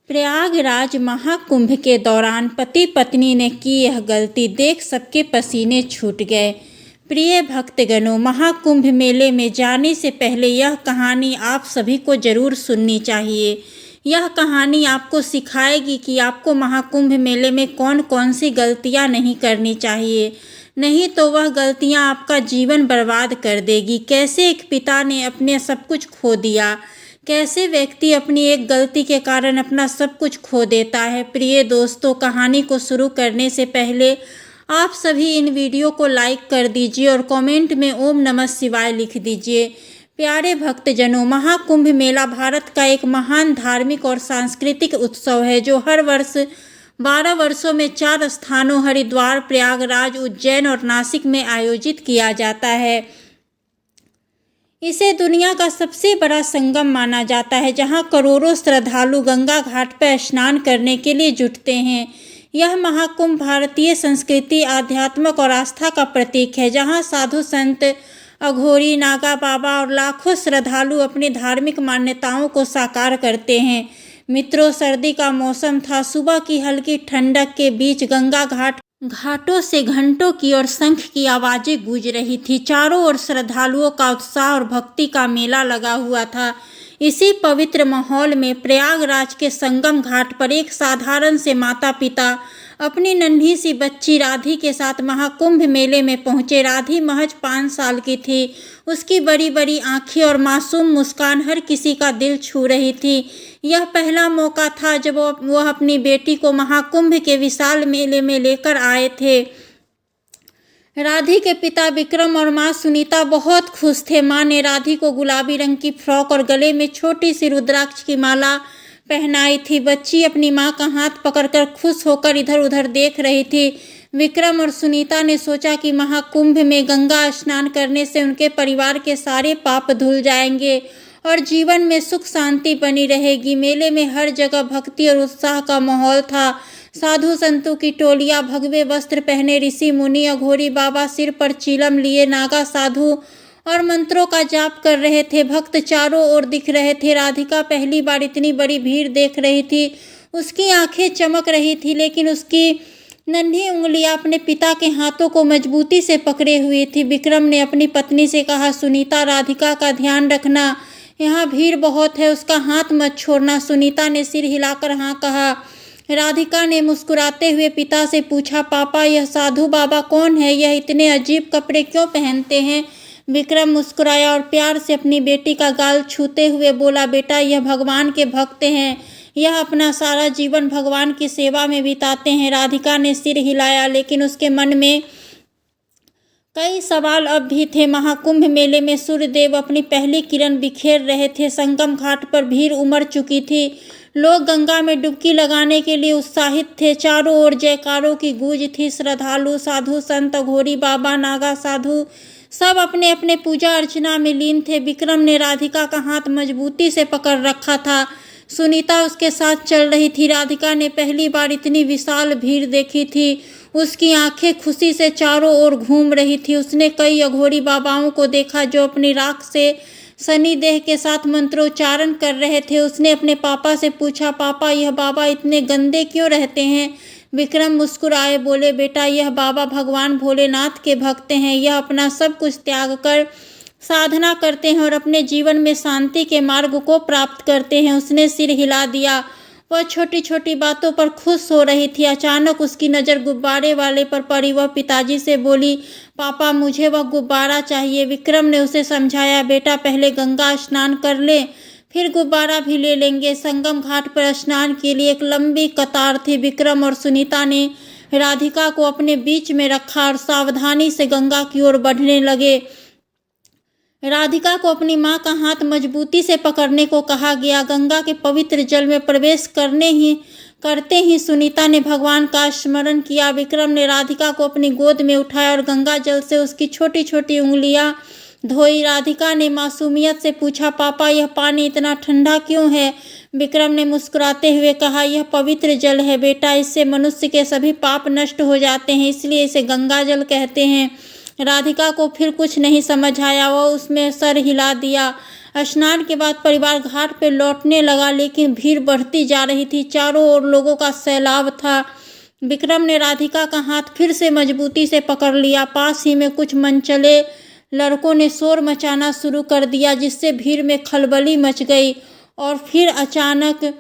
प्रयागराज महाकुंभ के दौरान पति पत्नी ने की यह गलती देख सबके पसीने छूट गए। प्रिय भक्तगणों, महाकुंभ मेले में जाने से पहले यह कहानी आप सभी को जरूर सुननी चाहिए। यह कहानी आपको सिखाएगी कि आपको महाकुंभ मेले में कौन कौन सी गलतियां नहीं करनी चाहिए, नहीं तो वह गलतियां आपका जीवन बर्बाद कर देगी। कैसे एक पिता ने अपने सब कुछ खो दिया, कैसे व्यक्ति अपनी एक गलती के कारण अपना सब कुछ खो देता है। प्रिय दोस्तों, कहानी को शुरू करने से पहले आप सभी इन वीडियो को लाइक कर दीजिए और कमेंट में ओम नमः शिवाय लिख दीजिए। प्यारे भक्तजनों, महाकुंभ मेला भारत का एक महान धार्मिक और सांस्कृतिक उत्सव है जो हर वर्ष 12 वर्षों में 4 स्थानों हरिद्वार, प्रयागराज, उज्जैन और नासिक में आयोजित किया जाता है। इसे दुनिया का सबसे बड़ा संगम माना जाता है जहां करोड़ों श्रद्धालु गंगा घाट पर स्नान करने के लिए जुटते हैं। यह महाकुंभ भारतीय संस्कृति, आध्यात्म और आस्था का प्रतीक है, जहां साधु संत, अघोरी, नागा बाबा और लाखों श्रद्धालु अपनी धार्मिक मान्यताओं को साकार करते हैं। मित्रों, सर्दी का मौसम था। सुबह की हल्की ठंडक के बीच गंगा घाटों से घंटों की और शंख की आवाजें गूंज रही थी। चारों ओर श्रद्धालुओं का उत्साह और भक्ति का मेला लगा हुआ था। इसी पवित्र माहौल में प्रयागराज के संगम घाट पर एक साधारण से माता पिता अपनी नन्ही सी बच्ची राधी के साथ महाकुंभ मेले में पहुंचे। राधी महज 5 साल की थी। उसकी बड़ी बड़ी आंखें और मासूम मुस्कान हर किसी का दिल छू रही थी। यह पहला मौका था जब वह अपनी बेटी को महाकुंभ के विशाल मेले में लेकर आए थे। राधी के पिता विक्रम और माँ सुनीता बहुत खुश थे। माँ ने राधी को गुलाबी रंग की फ्रॉक और गले में छोटी सी रुद्राक्ष की माला पहनाई थी। बच्ची अपनी माँ का हाथ पकड़कर खुश होकर इधर उधर देख रही थी। विक्रम और सुनीता ने सोचा कि महाकुंभ में गंगा स्नान करने से उनके परिवार के सारे पाप धुल जाएंगे और जीवन में सुख शांति बनी रहेगी। मेले में हर जगह भक्ति और उत्साह का माहौल था। साधु संतों की टोलियां भगवे वस्त्र पहने, ऋषि मुनि, अघोरी बाबा सिर पर चीलम लिए, नागा साधु और मंत्रों का जाप कर रहे थे। भक्त चारों ओर दिख रहे थे। राधिका पहली बार इतनी बड़ी भीड़ देख रही थी। उसकी आंखें चमक रही थी, लेकिन उसकी नन्ही उंगलियां अपने पिता के हाथों को मजबूती से पकड़े हुई थी। विक्रम ने अपनी पत्नी से कहा, सुनीता, राधिका का ध्यान रखना, यहाँ भीड़ बहुत है, उसका हाथ मत छोड़ना। सुनीता ने सिर हिलाकर हाँ कहा। राधिका ने मुस्कुराते हुए पिता से पूछा, पापा, यह साधु बाबा कौन है? यह इतने अजीब कपड़े क्यों पहनते हैं? विक्रम मुस्कुराया और प्यार से अपनी बेटी का गाल छूते हुए बोला, बेटा, यह भगवान के भक्त हैं। यह अपना सारा जीवन भगवान की सेवा में बिताते हैं। राधिका ने सिर हिलाया, लेकिन उसके मन में कई सवाल अब भी थे। महाकुंभ मेले में सूर्यदेव अपनी पहली किरण बिखेर रहे थे। संगम घाट पर भीड़ उमड़ चुकी थी। लोग गंगा में डुबकी लगाने के लिए उत्साहित थे। चारों ओर जयकारों की गूंज थी। श्रद्धालु, साधु संत, अघोरी बाबा, नागा साधु सब अपने अपने पूजा अर्चना में लीन थे। विक्रम ने राधिका का हाथ मजबूती से पकड़ रखा था। सुनीता उसके साथ चल रही थी। राधिका ने पहली बार इतनी विशाल भीड़ देखी थी। उसकी आंखें खुशी से चारों ओर घूम रही थी। उसने कई अघोरी बाबाओं को देखा जो अपनी राख से शनिदेह के साथ मंत्रोच्चारण कर रहे थे। उसने अपने पापा से पूछा, पापा, यह बाबा इतने गंदे क्यों रहते हैं? विक्रम मुस्कुराए बोले, बेटा, यह बाबा भगवान भोलेनाथ के भक्त हैं। यह अपना सब कुछ त्याग कर साधना करते हैं और अपने जीवन में शांति के मार्ग को प्राप्त करते हैं। उसने सिर हिला दिया। वह छोटी छोटी बातों पर खुश हो रही थी। अचानक उसकी नज़र गुब्बारे वाले पर पड़ी। वह पिताजी से बोली, पापा, मुझे वह गुब्बारा चाहिए। विक्रम ने उसे समझाया, बेटा, पहले गंगा स्नान कर ले, फिर गुब्बारा भी ले लेंगे। संगम घाट पर स्नान के लिए एक लंबी कतार थी। विक्रम और सुनीता ने राधिका को अपने बीच में रखा और सावधानी से गंगा की ओर बढ़ने लगे। राधिका को अपनी माँ का हाथ मजबूती से पकड़ने को कहा गया। गंगा के पवित्र जल में प्रवेश करते ही सुनीता ने भगवान का स्मरण किया। विक्रम ने राधिका को अपनी गोद में उठाया और गंगा जल से उसकी छोटी छोटी उंगलियां धोई। राधिका ने मासूमियत से पूछा, पापा, यह पानी इतना ठंडा क्यों है? विक्रम ने मुस्कुराते हुए कहा, यह पवित्र जल है बेटा, इससे मनुष्य के सभी पाप नष्ट हो जाते हैं, इसलिए इसे गंगा जल कहते हैं। राधिका को फिर कुछ नहीं समझ आया। वह उसमें सर हिला दिया। स्नान के बाद परिवार घाट पर लौटने लगा, लेकिन भीड़ बढ़ती जा रही थी। चारों ओर लोगों का सैलाब था। विक्रम ने राधिका का हाथ फिर से मजबूती से पकड़ लिया। पास ही में कुछ मनचले लड़कों ने शोर मचाना शुरू कर दिया, जिससे भीड़ में खलबली मच गई और फिर अचानक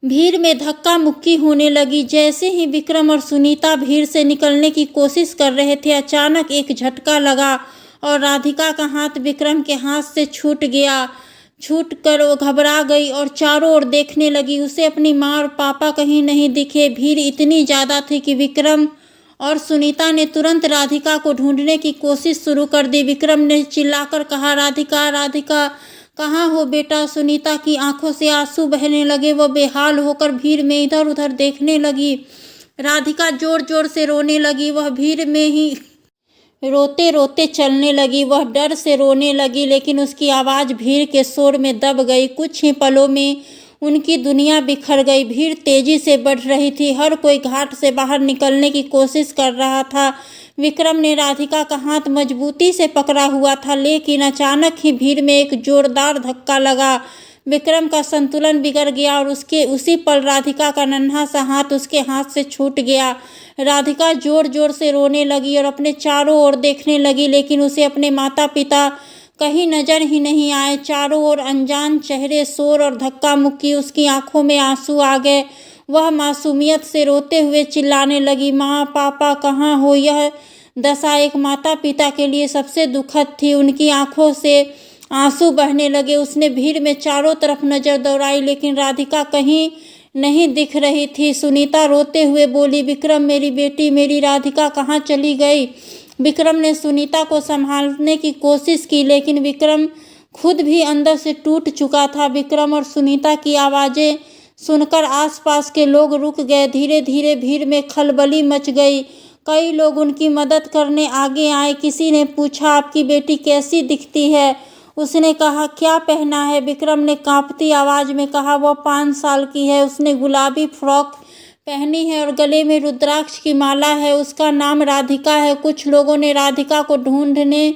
भीड़ में धक्का मुक्की होने लगी। जैसे ही विक्रम और सुनीता भीड़ से निकलने की कोशिश कर रहे थे, अचानक एक झटका लगा और राधिका का हाथ विक्रम के हाथ से छूट कर वो घबरा गई और चारों ओर देखने लगी। उसे अपनी माँ और पापा कहीं नहीं दिखे। भीड़ इतनी ज़्यादा थी कि विक्रम और सुनीता ने तुरंत राधिका को ढूंढने की कोशिश शुरू कर दी। विक्रम ने चिल्लाकर कहा, राधिका, राधिका, कहाँ हो बेटा? सुनीता की आंखों से आंसू बहने लगे। वह बेहाल होकर भीड़ में इधर उधर देखने लगी। राधिका जोर जोर से रोने लगी। वह भीड़ में ही रोते रोते चलने लगी। वह डर से रोने लगी, लेकिन उसकी आवाज़ भीड़ के शोर में दब गई। कुछ ही पलों में उनकी दुनिया बिखर गई। भीड़ तेजी से बढ़ रही थी। हर कोई घाट से बाहर निकलने की कोशिश कर रहा था। विक्रम ने राधिका का हाथ मजबूती से पकड़ा हुआ था, लेकिन अचानक ही भीड़ में एक जोरदार धक्का लगा। विक्रम का संतुलन बिगड़ गया और उसी पल राधिका का नन्हा सा हाथ उसके हाथ से छूट गया। राधिका जोर जोर से रोने लगी और अपने चारों ओर देखने लगी, लेकिन उसे अपने माता पिता कहीं नजर ही नहीं आए। चारों ओर अनजान चेहरे, शोर और धक्का मुक्की। उसकी आंखों में आंसू आ गए। वह मासूमियत से रोते हुए चिल्लाने लगी, माँ, पापा, कहाँ हो? यह दशा एक माता पिता के लिए सबसे दुखद थी। उनकी आंखों से आंसू बहने लगे। उसने भीड़ में चारों तरफ नजर दौड़ाई, लेकिन राधिका कहीं नहीं दिख रही थी। सुनीता रोते हुए बोली, विक्रम, मेरी बेटी, मेरी राधिका कहाँ चली गई? विक्रम ने सुनीता को संभालने की कोशिश की, लेकिन विक्रम खुद भी अंदर से टूट चुका था। विक्रम और सुनीता की आवाज़ें सुनकर आसपास के लोग रुक गए। धीरे धीरे भीड़ में खलबली मच गई। कई लोग उनकी मदद करने आगे आए। किसी ने पूछा, आपकी बेटी कैसी दिखती है? उसने कहा, क्या पहना है? विक्रम ने कांपती आवाज़ में कहा, वह 5 साल की है। उसने गुलाबी फ्रॉक पहनी है और गले में रुद्राक्ष की माला है। उसका नाम राधिका है। कुछ लोगों ने राधिका को ढूंढने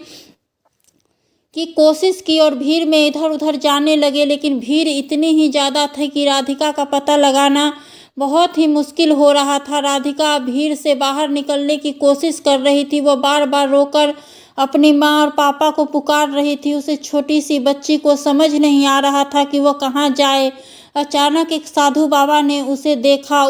की कोशिश की और भीड़ में इधर उधर जाने लगे, लेकिन भीड़ इतनी ही ज़्यादा थी कि राधिका का पता लगाना बहुत ही मुश्किल हो रहा था। राधिका भीड़ से बाहर निकलने की कोशिश कर रही थी। वह बार बार रोकर अपनी माँ और पापा को पुकार रही थी। उसे छोटी सी बच्ची को समझ नहीं आ रहा था कि वह कहाँ जाए। अचानक एक साधु बाबा ने उसे देखा।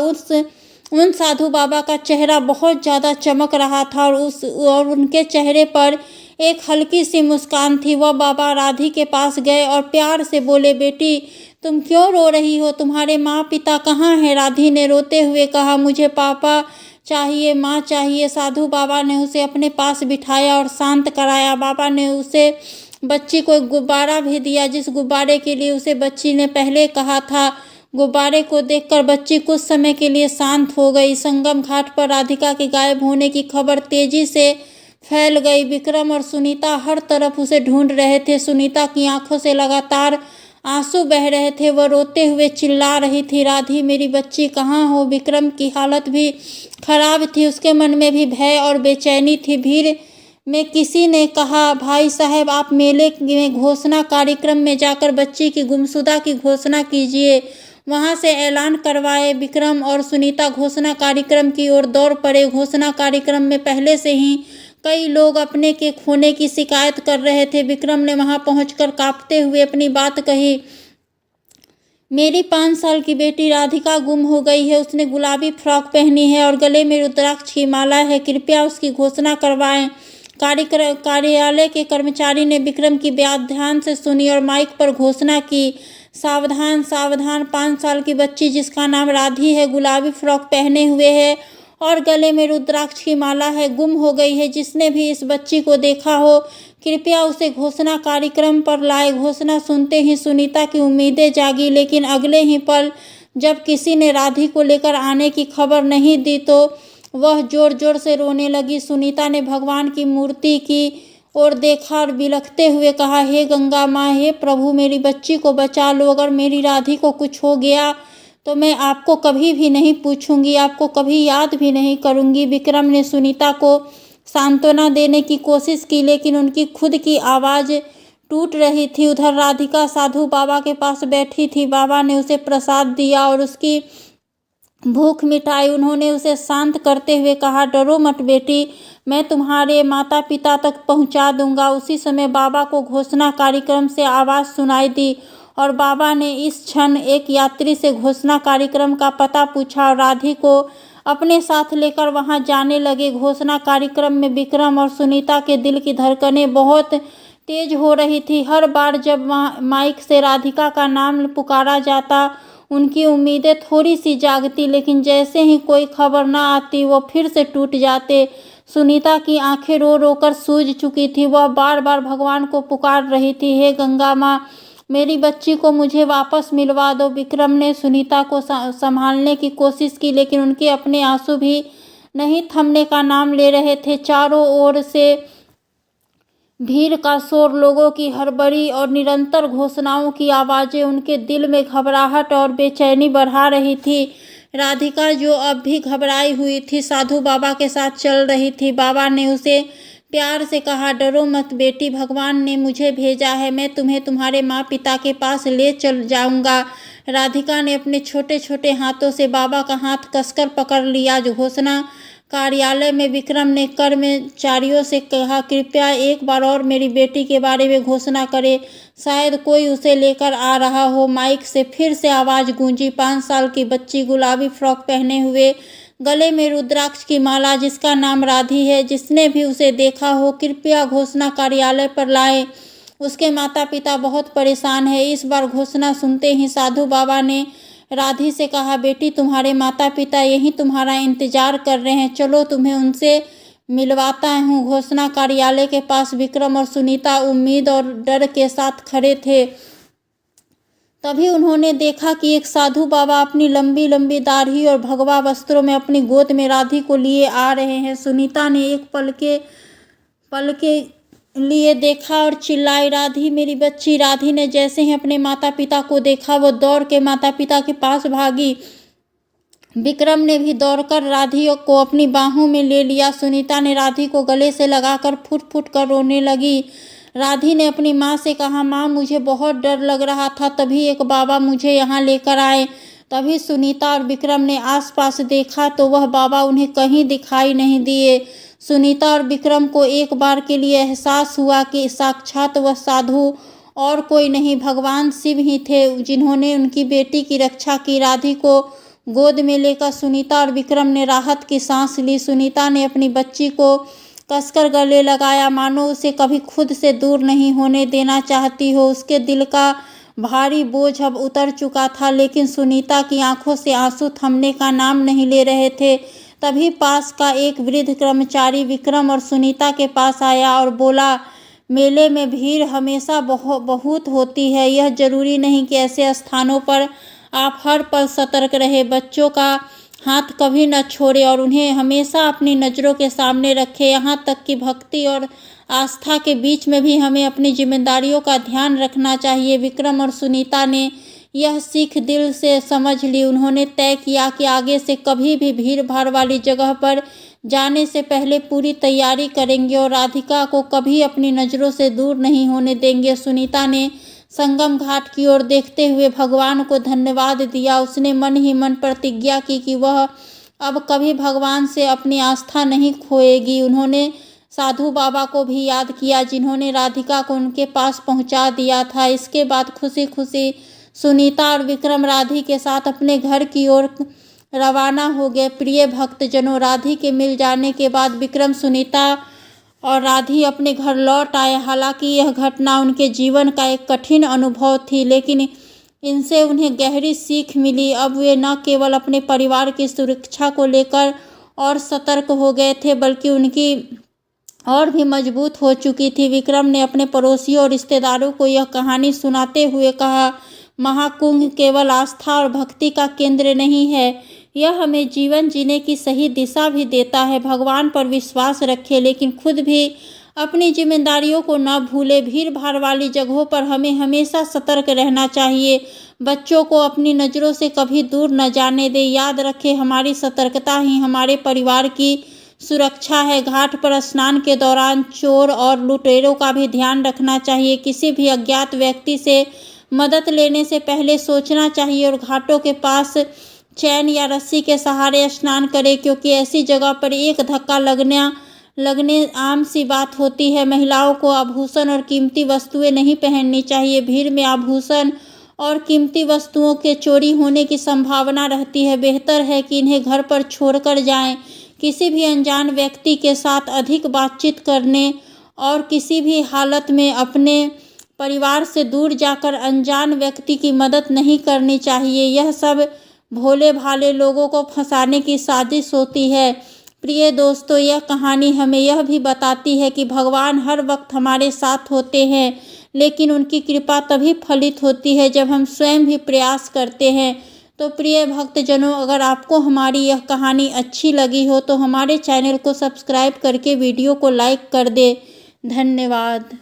उन साधु बाबा का चेहरा बहुत ज़्यादा चमक रहा था और उनके चेहरे पर एक हल्की सी मुस्कान थी। वह बाबा राधी के पास गए और प्यार से बोले, बेटी, तुम क्यों रो रही हो? तुम्हारे माँ पिता कहाँ हैं? राधी ने रोते हुए कहा, मुझे पापा चाहिए, माँ चाहिए। साधु बाबा ने उसे अपने पास बिठाया और शांत कराया। बाबा ने उसे बच्ची को एक गुब्बारा भी दिया, जिस गुब्बारे के लिए उसे बच्ची ने पहले कहा था। गुब्बारे को देखकर बच्ची कुछ समय के लिए शांत हो गई। संगम घाट पर राधिका के गायब होने की खबर तेजी से फैल गई। विक्रम और सुनीता हर तरफ उसे ढूंढ रहे थे। सुनीता की आंखों से लगातार आंसू बह रहे थे। वह रोते हुए चिल्ला रही थी, राधी, मेरी बच्ची कहाँ हो? विक्रम की हालत भी खराब थी। उसके मन में भी भय और बेचैनी थी। भीड़ में किसी ने कहा, भाई साहब, आप मेले में घोषणा कार्यक्रम में जाकर बच्ची की गुमशुदा की घोषणा कीजिए। वहां से ऐलान करवाए। विक्रम और सुनीता घोषणा कार्यक्रम की ओर दौड़ पड़े। घोषणा कार्यक्रम में पहले से ही कई लोग अपने के खोने की शिकायत कर रहे थे। विक्रम ने वहां पहुंचकर कांपते हुए अपनी बात कही, मेरी 5 साल की बेटी राधिका गुम हो गई है। उसने गुलाबी फ्रॉक पहनी है और गले में रुद्राक्ष की माला है। कृपया उसकी घोषणा करवाएं। कार्यालय के कर्मचारी ने विक्रम की बात ध्यान से सुनी और माइक पर घोषणा की, सावधान, सावधान, 5 साल की बच्ची जिसका नाम राधी है, गुलाबी फ्रॉक पहने हुए है और गले में रुद्राक्ष की माला है, गुम हो गई है। जिसने भी इस बच्ची को देखा हो, कृपया उसे घोषणा कार्यक्रम पर लाए। घोषणा सुनते ही सुनीता की उम्मीदें जागी, लेकिन अगले ही पल जब किसी ने राधी को लेकर आने की खबर नहीं दी तो वह जोर जोर से रोने लगी। सुनीता ने भगवान की मूर्ति की ओर देखा और बिलखते हुए कहा, हे गंगा माँ, हे प्रभु, मेरी बच्ची को बचा लो। अगर मेरी राधी को कुछ हो गया तो मैं आपको कभी भी नहीं पूछूंगी, आपको कभी याद भी नहीं करूंगी। विक्रम ने सुनीता को सांत्वना देने की कोशिश की, लेकिन उनकी खुद की आवाज़ टूट रही थी। उधर राधिका साधु बाबा के पास बैठी थी। बाबा ने उसे प्रसाद दिया और उसकी भूख मिटाई। उन्होंने उसे शांत करते हुए कहा, डरो मत बेटी, मैं तुम्हारे माता पिता तक पहुंचा दूंगा। उसी समय बाबा को घोषणा कार्यक्रम से आवाज़ सुनाई दी और बाबा ने इस क्षण एक यात्री से घोषणा कार्यक्रम का पता पूछा और राधी को अपने साथ लेकर वहां जाने लगे। घोषणा कार्यक्रम में विक्रम और सुनीता के दिल की धड़कनें बहुत तेज हो रही थी। हर बार जब माइक से राधिका का नाम पुकारा जाता, उनकी उम्मीदें थोड़ी सी जागती, लेकिन जैसे ही कोई खबर न आती वो फिर से टूट जाते। सुनीता की आंखें रो रो कर सूज चुकी थी। वह बार बार भगवान को पुकार रही थी, हे गंगा माँ, मेरी बच्ची को मुझे वापस मिलवा दो। विक्रम ने सुनीता को संभालने की कोशिश की, लेकिन उनके अपने आंसू भी नहीं थमने का नाम ले रहे थे। चारों ओर से भीड़ का शोर, लोगों की हड़बड़ी और निरंतर घोषणाओं की आवाज़ें उनके दिल में घबराहट और बेचैनी बढ़ा रही थी। राधिका, जो अब भी घबराई हुई थी, साधु बाबा के साथ चल रही थी। बाबा ने उसे प्यार से कहा, डरो मत बेटी, भगवान ने मुझे भेजा है, मैं तुम्हें तुम्हारे माँ पिता के पास ले चल जाऊंगा। राधिका ने अपने छोटे छोटे हाथों से बाबा का हाथ कसकर पकड़ लिया। घोषणा कार्यालय में विक्रम ने कर्मचारियों से कहा, कृपया एक बार और मेरी बेटी के बारे में घोषणा करें, शायद कोई उसे लेकर आ रहा हो। माइक से फिर से आवाज़ गूंजी, 5 साल की बच्ची, गुलाबी फ्रॉक पहने हुए, गले में रुद्राक्ष की माला, जिसका नाम राधी है, जिसने भी उसे देखा हो, कृपया घोषणा कार्यालय पर लाएं। उसके माता पिता बहुत परेशान हैं। इस बार घोषणा सुनते ही साधु बाबा ने राधी से कहा, बेटी, तुम्हारे माता पिता यहीं तुम्हारा इंतजार कर रहे हैं, चलो तुम्हें उनसे मिलवाता हूँ। घोषणा कार्यालय के पास विक्रम और सुनीता उम्मीद और डर के साथ खड़े थे। तभी उन्होंने देखा कि एक साधु बाबा अपनी लंबी लंबी दाढ़ी और भगवा वस्त्रों में अपनी गोद में राधी को लिए आ रहे हैं। सुनीता ने एक पल के लिए देखा और चिल्लाई, राधी, मेरी बच्ची। राधी ने जैसे ही अपने माता पिता को देखा, वो दौड़ के माता पिता के पास भागी। विक्रम ने भी दौड़कर राधी को अपनी बाहों में ले लिया। सुनीता ने राधी को गले से लगाकर फुट फुट कर रोने लगी। राधी ने अपनी माँ से कहा, माँ, मुझे बहुत डर लग रहा था, तभी एक बाबा मुझे यहाँ लेकर आए। तभी सुनीता और विक्रम ने आसपास देखा तो वह बाबा उन्हें कहीं दिखाई नहीं दिए। सुनीता और विक्रम को एक बार के लिए एहसास हुआ कि साक्षात वह साधु और कोई नहीं, भगवान शिव ही थे, जिन्होंने उनकी बेटी की रक्षा की। राधी को गोद में लेकर सुनीता और विक्रम ने राहत की सांस ली। सुनीता ने अपनी बच्ची को कसकर गले लगाया, मानो उसे कभी खुद से दूर नहीं होने देना चाहती हो। उसके दिल का भारी बोझ अब उतर चुका था, लेकिन सुनीता की आंखों से आंसू थमने का नाम नहीं ले रहे थे। तभी पास का एक वृद्ध कर्मचारी विक्रम और सुनीता के पास आया और बोला, मेले में भीड़ हमेशा बहुत होती है, यह जरूरी नहीं कि ऐसे स्थानों पर आप हर पल सतर्क रहे। बच्चों का हाथ कभी न छोड़े और उन्हें हमेशा अपनी नज़रों के सामने रखें। यहाँ तक कि भक्ति और आस्था के बीच में भी हमें अपनी जिम्मेदारियों का ध्यान रखना चाहिए। विक्रम और सुनीता ने यह सीख दिल से समझ ली। उन्होंने तय किया कि आगे से कभी भी भीड़ भाड़ वाली जगह पर जाने से पहले पूरी तैयारी करेंगे और राधिका को कभी अपनी नज़रों से दूर नहीं होने देंगे। सुनीता ने संगम घाट की ओर देखते हुए भगवान को धन्यवाद दिया। उसने मन ही मन प्रतिज्ञा की कि वह अब कभी भगवान से अपनी आस्था नहीं खोएगी। उन्होंने साधु बाबा को भी याद किया, जिन्होंने राधिका को उनके पास पहुंचा दिया था। इसके बाद खुशी खुशी सुनीता और विक्रम राधी के साथ अपने घर की ओर रवाना हो गए। प्रिय भक्तजनों, राधी के मिल जाने के बाद विक्रम, सुनीता और राधी अपने घर लौट आए। हालांकि यह घटना उनके जीवन का एक कठिन अनुभव थी, लेकिन इनसे उन्हें गहरी सीख मिली। अब वे न केवल अपने परिवार की सुरक्षा को लेकर और सतर्क हो गए थे, बल्कि उनकी और भी मजबूत हो चुकी थी। विक्रम ने अपने पड़ोसियों और रिश्तेदारों को यह कहानी सुनाते हुए कहा, महाकुंभ केवल आस्था और भक्ति का केंद्र नहीं है, यह हमें जीवन जीने की सही दिशा भी देता है। भगवान पर विश्वास रखें, लेकिन खुद भी अपनी जिम्मेदारियों को न भूलें। भीड़ भाड़ वाली जगहों पर हमें हमेशा सतर्क रहना चाहिए। बच्चों को अपनी नज़रों से कभी दूर न जाने दें। याद रखें, हमारी सतर्कता ही हमारे परिवार की सुरक्षा है। घाट पर स्नान के दौरान चोर और लुटेरों का भी ध्यान रखना चाहिए। किसी भी अज्ञात व्यक्ति से मदद लेने से पहले सोचना चाहिए और घाटों के पास चैन या रस्सी के सहारे स्नान करें, क्योंकि ऐसी जगह पर एक धक्का लगने आम सी बात होती है। महिलाओं को आभूषण और कीमती वस्तुएं नहीं पहननी चाहिए। भीड़ में आभूषण और कीमती वस्तुओं के चोरी होने की संभावना रहती है। बेहतर है कि इन्हें घर पर छोड़कर जाएं। किसी भी अनजान व्यक्ति के साथ अधिक बातचीत करने और किसी भी हालत में अपने परिवार से दूर जाकर अनजान व्यक्ति की मदद नहीं करनी चाहिए। यह सब भोले भाले लोगों को फंसाने की साजिश होती है। प्रिय दोस्तों, यह कहानी हमें यह भी बताती है कि भगवान हर वक्त हमारे साथ होते हैं, लेकिन उनकी कृपा तभी फलित होती है जब हम स्वयं भी प्रयास करते हैं। तो प्रिय भक्तजनों, अगर आपको हमारी यह कहानी अच्छी लगी हो तो हमारे चैनल को सब्सक्राइब करके वीडियो को लाइक कर दें। धन्यवाद।